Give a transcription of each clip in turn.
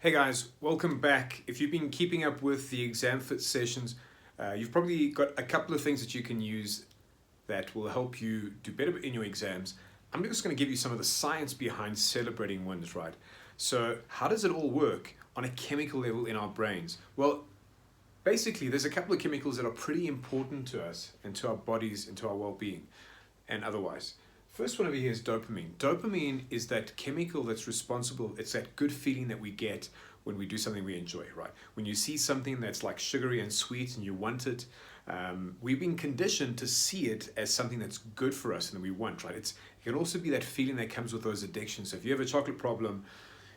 Hey guys, welcome back. If you've been keeping up with the Exam Fit sessions, you've probably got a couple of things that you can use that will help you do better in your exams. I'm just going to give you some of the science behind celebrating wins, right? So, how does it all work on a chemical level in our brains? Well, basically, there's a couple of chemicals that are pretty important to us and to our bodies and to our well-being and otherwise. First one over here is dopamine. Dopamine is that chemical that's responsible, it's that good feeling that we get when we do something we enjoy, right? When you see something that's like sugary and sweet and you want it, we've been conditioned to see it as something that's good for us and that we want, right? It can also be that feeling that comes with those addictions. So if you have a chocolate problem,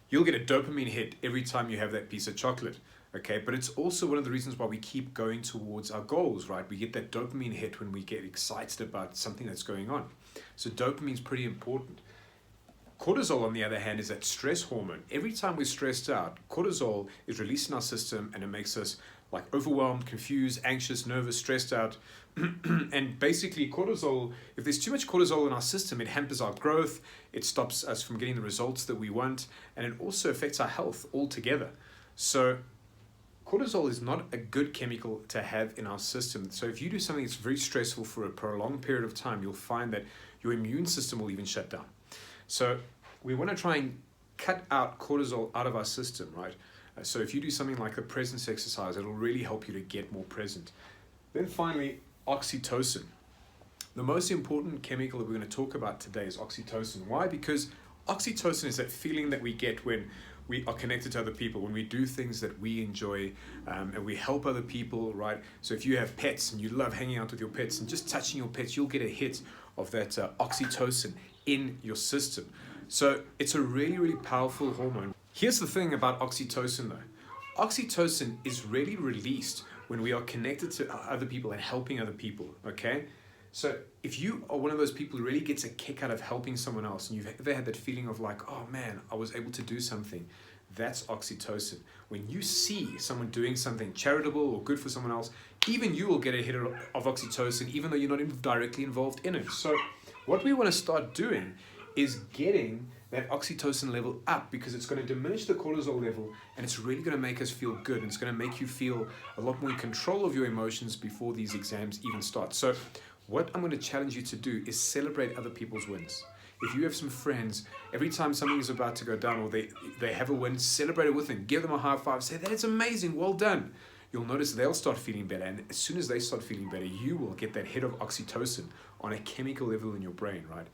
you'll get a dopamine hit every time you have that piece of chocolate. Okay, but it's also one of the reasons why we keep going towards our goals, right? We get that dopamine hit when we get excited about something that's going on. So dopamine is pretty important. Cortisol, on the other hand, is that stress hormone. Every time we're stressed out, cortisol is released in our system and it makes us like overwhelmed, confused, anxious, nervous, stressed out. And basically cortisol, if there's too much cortisol in our system, it hampers our growth, it stops us from getting the results that we want, and it also affects our health altogether. So cortisol is not a good chemical to have in our system. So if you do something that's very stressful for a prolonged period of time, you'll find that your immune system will even shut down. So we want to try and cut out cortisol out of our system, right? So if you do something like the presence exercise, it'll really help you to get more present. Then finally, oxytocin. The most important chemical that we're going to talk about today is oxytocin. Why? Because oxytocin is that feeling that we get when we are connected to other people, when we do things that we enjoy, and we help other people, right? So if you have pets and you love hanging out with your pets and just touching your pets, you'll get a hit of that oxytocin in your system. So it's a really, really powerful hormone. Here's the thing about oxytocin though. Oxytocin is really released when we are connected to other people and helping other people, okay? So if you are one of those people who really gets a kick out of helping someone else, and you've ever had that feeling of like, oh man, I was able to do something, that's oxytocin. When you see someone doing something charitable or good for someone else, even you will get a hit of oxytocin, even though you're not directly involved in it. So what we want to start doing is getting that oxytocin level up, because it's going to diminish the cortisol level and it's really going to make us feel good, and it's going to make you feel a lot more in control of your emotions before these exams even start. So what I'm going to challenge you to do is celebrate other people's wins. If you have some friends, every time something is about to go down or they have a win, celebrate it with them. Give them a high five. Say, that's amazing, well done. You'll notice they'll start feeling better. And as soon as they start feeling better, you will get that hit of oxytocin on a chemical level in your brain, right?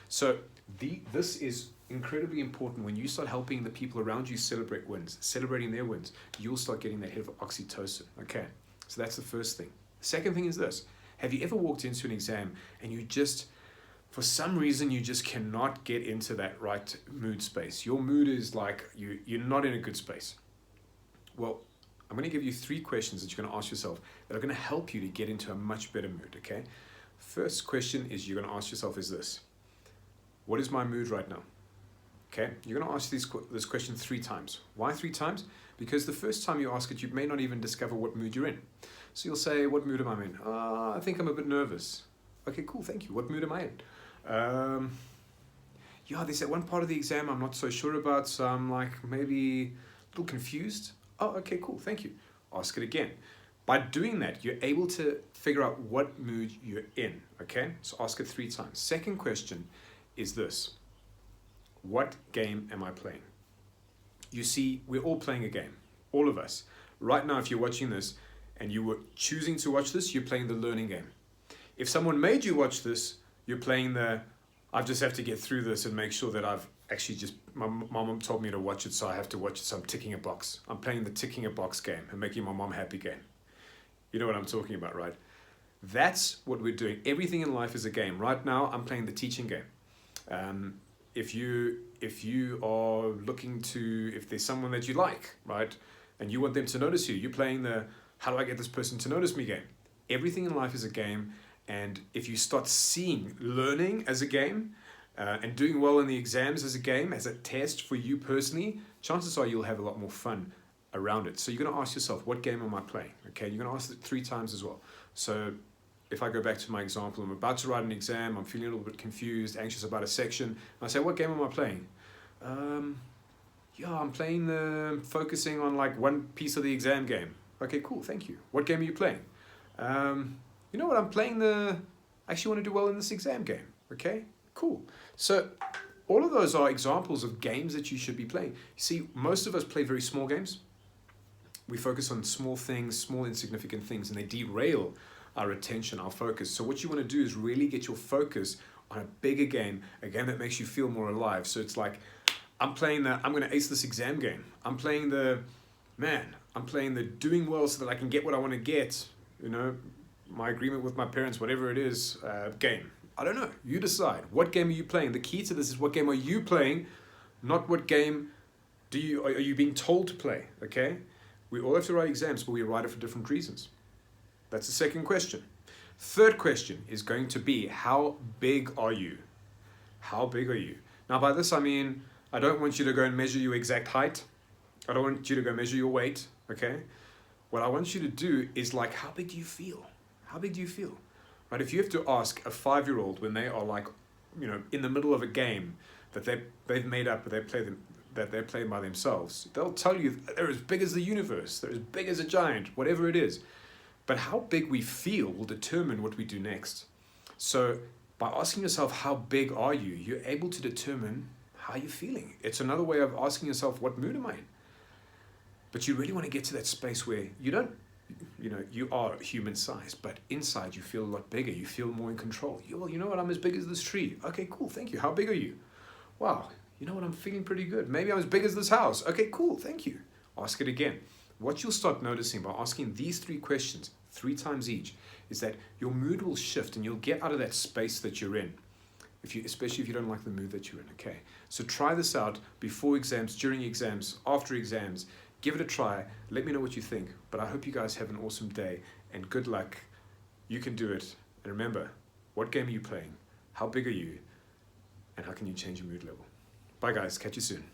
So this is incredibly important. When you start helping the people around you celebrate wins, celebrating their wins, you'll start getting that hit of oxytocin. Okay, so that's the first thing. The second thing is this. Have you ever walked into an exam and you just, for some reason, you just cannot get into that right mood space? Your mood is like, you're not in a good space. Well, I'm going to give you 3 questions that you're going to ask yourself that are going to help you to get into a much better mood, okay? First question is you're going to ask yourself is this. What is my mood right now? Okay, you're going to ask this question 3 times. Why 3 times? Because the first time you ask it, you may not even discover what mood you're in. So you'll say, what mood am I in? I think I'm a bit nervous. Okay, cool, thank you. What mood am I in? There's that one part of the exam I'm not so sure about, so I'm like maybe a little confused. Oh, okay, cool, thank you. Ask it again. By doing that, you're able to figure out what mood you're in, okay? So ask it 3 times. Second question is this. What game am I playing? You see, we're all playing a game, all of us. Right now, if you're watching this and you were choosing to watch this, you're playing the learning game. If someone made you watch this, you're playing I just have to get through this and make sure that I've actually my mom told me to watch it, so I have to watch it, so I'm ticking a box. I'm playing the ticking a box game and making my mom happy game. You know what I'm talking about, right? That's what we're doing. Everything in life is a game. Right now, I'm playing the teaching game. If you are looking if there's someone that you like, right, and you want them to notice you, you're playing the how do I get this person to notice me game. Everything in life is a game, and if you start seeing learning as a game and doing well in the exams as a game, as a test for you personally, chances are you'll have a lot more fun around it. So you're going to ask yourself, what game am I playing? Okay, you're going to ask it 3 times as well. So if I go back to my example, I'm about to write an exam, I'm feeling a little bit confused, anxious about a section, and I say, what game am I playing? Yeah, I'm playing focusing on like one piece of the exam game. Okay, cool, thank you. What game are you playing? You know what, I'm playing I actually want to do well in this exam game. Okay, cool. So all of those are examples of games that you should be playing. You see, most of us play very small games. We focus on small things, small insignificant things, and they derail our attention, our focus. So what you want to do is really get your focus on a bigger game, a game that makes you feel more alive. So it's like, I'm going to ace this exam game. I'm playing I'm playing the doing well so that I can get what I want to get, you know, my agreement with my parents, whatever it is, game. I don't know. You decide. What game are you playing? The key to this is what game are you playing, not what game are you being told to play, okay? We all have to write exams, but we write it for different reasons. That's the second question. Third question is going to be, how big are you? How big are you? Now by this I mean, I don't want you to go and measure your exact height. I don't want you to go measure your weight, okay? What I want you to do is like, how big do you feel? How big do you feel? Right? If you have to ask a 5-year-old when they are like, you know, in the middle of a game that they've made up, that they're playing by themselves, they'll tell you they're as big as the universe, they're as big as a giant, whatever it is. But how big we feel will determine what we do next. So by asking yourself, how big are you, you're able to determine how you're feeling. It's another way of asking yourself, what mood am I in? But you really want to get to that space where you are human size, but inside you feel a lot bigger. You feel more in control. Well, you know what? I'm as big as this tree. Okay, cool. Thank you. How big are you? Wow. You know what? I'm feeling pretty good. Maybe I'm as big as this house. Okay, cool. Thank you. Ask it again. What you'll start noticing by asking these 3 questions 3 times each is that your mood will shift and you'll get out of that space that you're in. Especially if you don't like the mood that you're in, okay? So try this out before exams, during exams, after exams. Give it a try. Let me know what you think. But I hope you guys have an awesome day and good luck. You can do it. And remember, what game are you playing? How big are you? And how can you change your mood level? Bye guys, catch you soon.